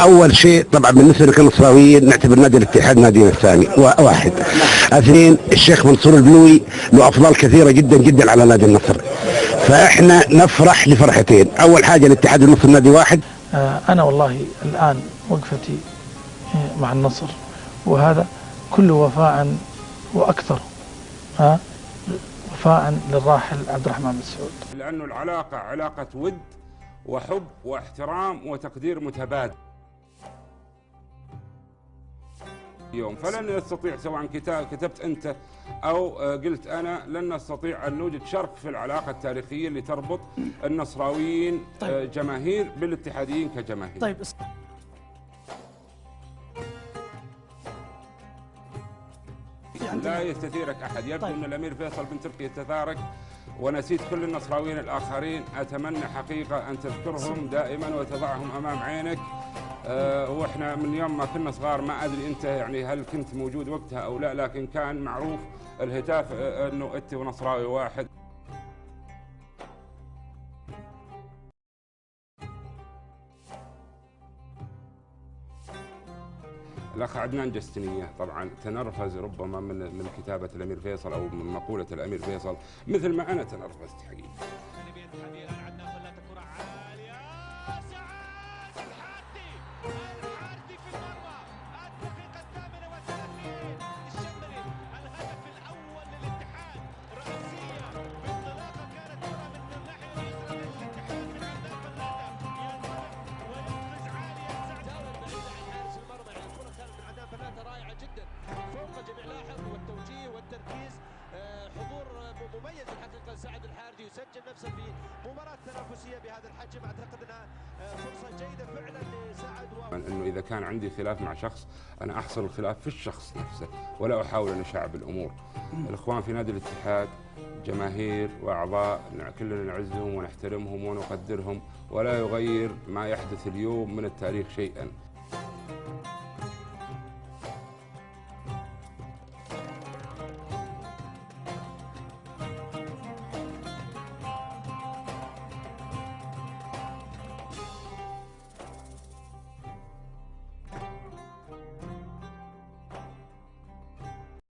اول شيء طبعا بالنسبه لكل النصراويين نعتبر نادي الاتحاد نادينا الثاني واحد. اثنين، الشيخ منصور البلوي له افضال كثيره جدا جدا على نادي النصر، فاحنا نفرح لفرحتين. اول حاجه الاتحاد والنصر نادي واحد. انا والله الان وقفتي مع النصر، وهذا كله وفاء واكثر وفاء للراحل عبد الرحمن بن سعود، لانه العلاقه علاقه ود وحب واحترام وتقدير متبادل. يوم فلن نستطيع، سواء كتبت انت او قلت انا، لن نستطيع ان نوجد شرق في العلاقه التاريخيه اللي تربط النصراويين جماهير بالاتحاديين كجماهير. طيب لا يستثيرك احد. يبدو ان الامير فيصل بن تركي يستثارك ونسيت كل النصراويين الاخرين. اتمنى حقيقه ان تذكرهم دائما وتضعهم امام عينك. واحنا من يوم ما كنا صغار، ما ادري انت يعني هل كنت موجود وقتها او لا، لكن كان معروف الهتاف انه انت ونصراوي واحد. الأخ عدنان جستنية طبعا تنرفز ربما من كتابة الأمير فيصل أو من مقولة الأمير فيصل، مثل ما أنا تنرفزت حقيقة. فوق جميع لاحظ والتوجيه والتركيز، حضور مميز الحقيقه. سعد الحارثي يسجل نفسه في مباراه تنافسيه بهذا الحجم، اعتقد انها فرصه جيده فعلا لسعد. انه اذا كان عندي خلاف مع شخص، انا احصل الخلاف في الشخص نفسه ولا احاول ان اشعب الامور. الاخوان في نادي الاتحاد جماهير واعضاء كلنا نعزهم ونحترمهم ونقدرهم، ولا يغير ما يحدث اليوم من التاريخ شيئا.